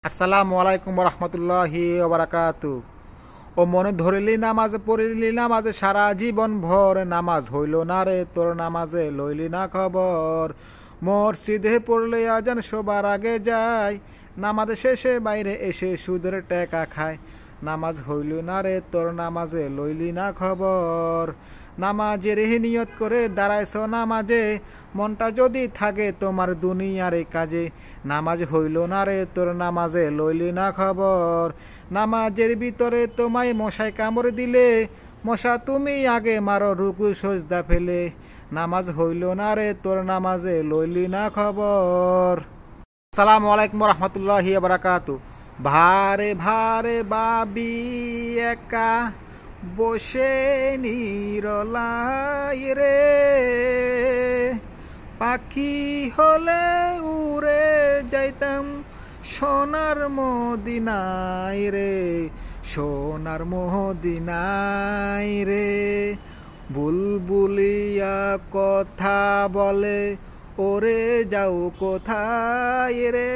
আসসালামু আলাইকুম রহমতুল্লাহি ওবারাকাতু। ও মনে ধরিলি নামাজ পড়িলি নামাজে সারা জীবন ভর, নামাজ হইল না রে তোর নামাজে লইলি না খবর। মসজিদে পড়লে আজান সবার আগে যায়, নামাজ শেষে বাইরে এসে সুদের টাকা খায়। নামাজ হইল না রে তোর নামাজে লইলি না খবর। নামাজের নিয়ত করে দাঁড়াইছ নামাজে, মনটা যদি থাকে তোমার দুনিয়ার কাজে। নামাজ হইল না রে তোর নামাজে লইলি না খবর। নামাজের ভিতরে তোমায় মশায় কামড় দিলে, মশা তুমি আগে মারো রুকু সজদা ফেলে। নামাজ হইল না রে তোর নামাজে লইলি না খবর। আসসালামু আলাইকুম রহমতুল্লাহি বারাকাতু। ভারে ভারে বাবি একা বসে নিরলাই রে, পাখি হলে উড়ে যাইতাম সোনার মদিনায় রে, সোনার মদিনায় রে। বুলবুলিয়া কথা বলে ওরে যাও কোথায় রে,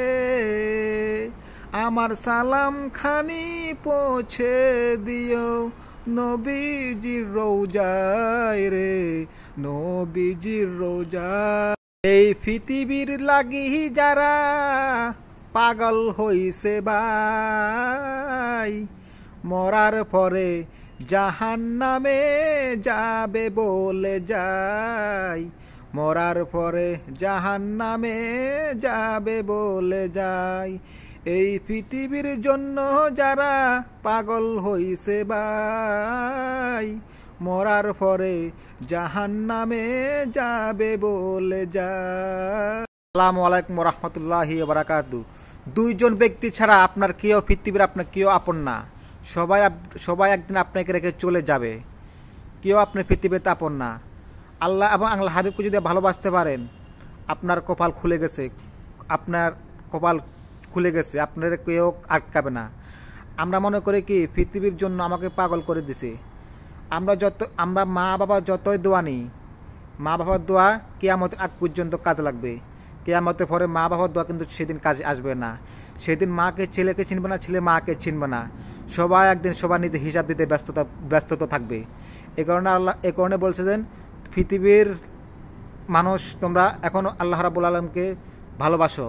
আমার সালাম খানি পৌঁছে দিও নবীজির রওজায় রে, নবীজির রওজায়। এই পৃথিবীর লাগি যারা পাগল হইছে ভাই, মরার পরে জাহান্নামে যাবে বলে যায়, মরার পরে জাহান্নামে যাবে বলে যায়। এই পৃথিবীর জন্য যারা পাগল হইছে ভাই, মরার পরে জাহান্নামে যাবে বলে যায়। আসসালামু আলাইকুম রহমতুল্লাহি বারাকাতু। দুইজন ব্যক্তি ছাড়া আপনার কেউ পৃথিবীর আপনার কেউ আপন না। সবাই একদিন আপনাকে রেখে চলে যাবে, কেউ আপনার পৃথিবীতে আপন না। আল্লাহ এবং আল্লাহ হাবিবকে যদি ভালোবাসতে পারেন, আপনার কপাল খুলে গেছে, আপনার কপাল খুলে গেছে, আপনার কেউ আটকাবে না। আমরা মনে করি কি পৃথিবীর জন্য আমাকে পাগল করে দিছে। আমরা মা বাবা যতই দোয়া নিই, মা বাবার দোয়া কিয়ামতের আগ পর্যন্ত কাজে লাগবে। কিয়ামতের পরে মা বাবার দোয়া কিন্তু সেদিন কাজে আসবে না। সেদিন মাকে ছেলেকে চিনবে না, ছেলে মাকে চিনবে না। সবাই একদিন সবার নিজে হিসাব দিতে ব্যস্ততা থাকবে। এ কারণে বলছিলেন পৃথিবীর মানুষ তোমরা এখন আল্লাহ রাব্বুল আলামিনকে ভালোবাসো।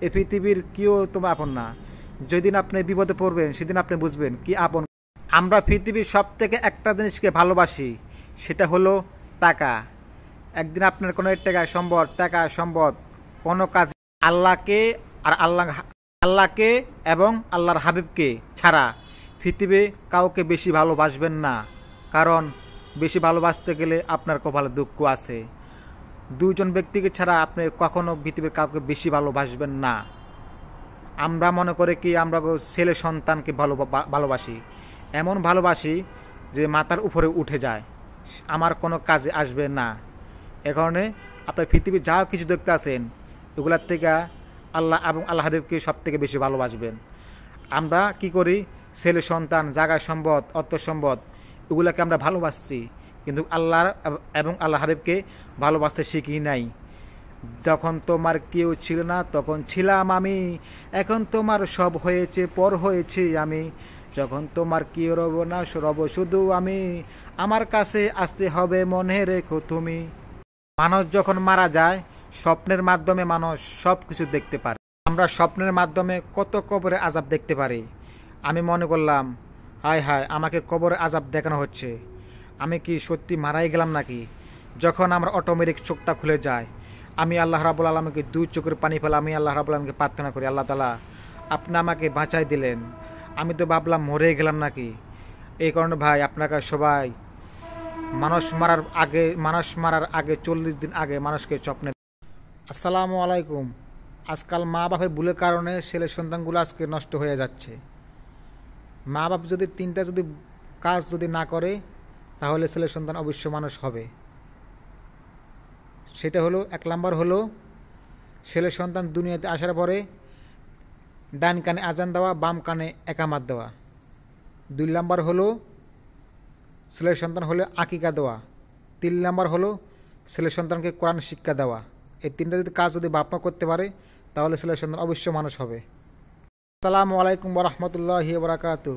এই পৃথিবীর কেউ তোমরা আপন না। যেদিন আপনি বিপদে পড়বেন সেদিন আপনি বুঝবেন কি আপন। আমরা পৃথিবীর সব থেকে একটা জিনিসকে ভালোবাসি, সেটা হলো টাকা। একদিন আপনার কোনো টাকা সম্পদ কোনো কাজ আল্লাহকে এবং আল্লাহর হাবিবকে ছাড়া পৃথিবী কাউকে বেশি ভালোবাসবেন না। কারণ বেশি ভালোবাসতে গেলে আপনার কপালে দুঃখ আছে। দুজন ব্যক্তিকে ছাড়া আপনি কখনো পৃথিবীর কাউকে বেশি ভালোবাসবেন না। আমরা মনে করে কি আমরা ছেলে সন্তানকে ভালোবাসি, এমন ভালোবাসি যে মাথার উপরে উঠে যায়, আমার কোনো কাজে আসবে না। এ কারণে আপনার পৃথিবীর যা কিছু দেখতে আছেন এগুলার থেকে আল্লাহ এবং আল্লাহ হাবিবকে সব থেকে বেশি ভালোবাসবেন। আমরা কি করি, ছেলে সন্তান, জায়গা সম্পদ, অর্থ সম্পদ এগুলাকে আমরা ভালোবাসছি, কিন্তু আল্লাহ এবং আল্লাহ হাবিবকে ভালোবাসতে শিখি নাই। যখন তোমার কেউ ছিল না তখন ছিলাম আমি, এখন তোমার সব হয়েছে পর হয়েছে আমি। যখন তোমার কেউ রব না রব শুধু আমি, আমার কাছে আসতে হবে মনে রেখো তুমি। মানুষ যখন মারা যায় স্বপ্নের মাধ্যমে মানুষ সব কিছু দেখতে পারে। আমরা স্বপ্নের মাধ্যমে কত কবরে আযাব দেখতে পারি। আমি মনে করলাম হায় হায় আমাকে কবরে আযাব দেখানো হচ্ছে, আমি কি সত্যি মারাই গেলাম নাকি। যখন আমার অটোমেটিক চোখটা খুলে যায়, আমি আল্লাহ রাব্বুল আলামিনকে দুই চোখের পানি ফেলে আমি আল্লাহ রাব্বুল আলামিনকে প্রার্থনা করি, আল্লাহ তাআলা আপনি আমাকে বাঁচাই দিলেন, আমি তো ভাবলাম মরে গেলাম নাকি। এই কারণে ভাই আপনারা সবাই মানুষ মারার আগে 40 দিন আগে মানুষকে স্বপ্নে। আসসালামু আলাইকুম। আজকাল মা বাপের ভুলের কারণে ছেলে সন্তানগুলো আজকে নষ্ট হয়ে যাচ্ছে। মা বাপ যদি তিনটা কাজ না করে তাহলে ছেলে সন্তান অবশ্য মানুষ হবে। সেটা হলো, 1 নাম্বার হলো ছেলে সন্তান দুনিয়াতে আসার পরে ডান কানে আজান দেওয়া, বাম কানে একামাত দেওয়া। 2 নাম্বার হলো ছেলে সন্তান হলে আকিকা দেওয়া। 3 নাম্বার হলো ছেলে সন্তানকে কোরআন শিক্ষা দেওয়া। এই 3টা কাজ যদি বাপ মা করতে পারে তাহলে ছেলে সন্তান অবশ্য মানুষ হবে। আসসালামু আলাইকুম ওরহমতুল্লাহি ওবরাকাতু।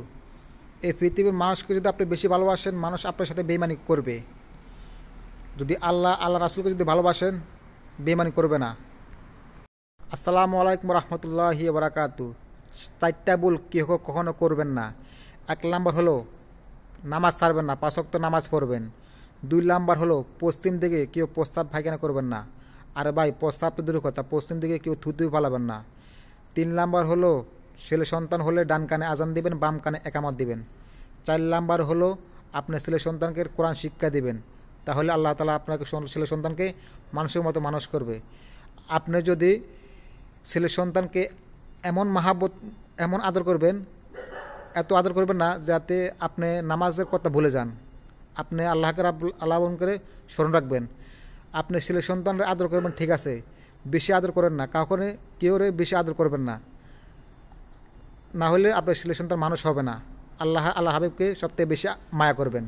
এই পৃথিবীর মানুষকে যদি আপনি বেশি ভালোবাসেন, মানুষ আপনার সাথে বেইমানি করবে। যদি আল্লাহ রাসূলকে যদি ভালোবাসেন, বেইমানি করবে না। আসসালামু আলাইকুম রহমতুল্লাহি ওবরাকাতু। 4টা ভুল কেউ কখনো করবেন না। 1 নাম্বার হলো নামাজ ছাড়বেন না, 5 ওয়াক্ত নামাজ পড়বেন। 2 নাম্বার হলো পশ্চিম দিকে কেউ প্রস্তাব পায়খানা করবেন না। আর ভাই, প্রস্তাব তো দূরের কথা, পশ্চিম দিকে কেউ থুতু ফালাবেন না। 3 নাম্বার হলো ছেলে সন্তান হলে ডান কানে আজান দিবেন, বাম কানে একামত দিবেন। 4 নাম্বার হলো আপনি ছেলে সন্তানকে কোরআন শিক্ষা দিবেন, তাহলে আল্লাহ তাআলা আপনাকে ছেলে সন্তানকে মানুষের মতো মানুষ করবে। আপনি যদি ছেলে সন্তানকে এমন আদর করবেন, এত আদর করবেন না যাতে আপনি নামাজের কথা ভুলে যান। আপনি আল্লাহ করে স্মরণ রাখবেন। আপনি ছেলে সন্তানরা আদর করবেন, ঠিক আছে, বেশি আদর করেন না, কাউকে কেউরে বেশি আদর করবেন না, না হলে আপনার ছেলে সন্তান মানুষ হবে না। আল্লাহ হাবিবকে সবথেকে বেশি মায়া করবেন।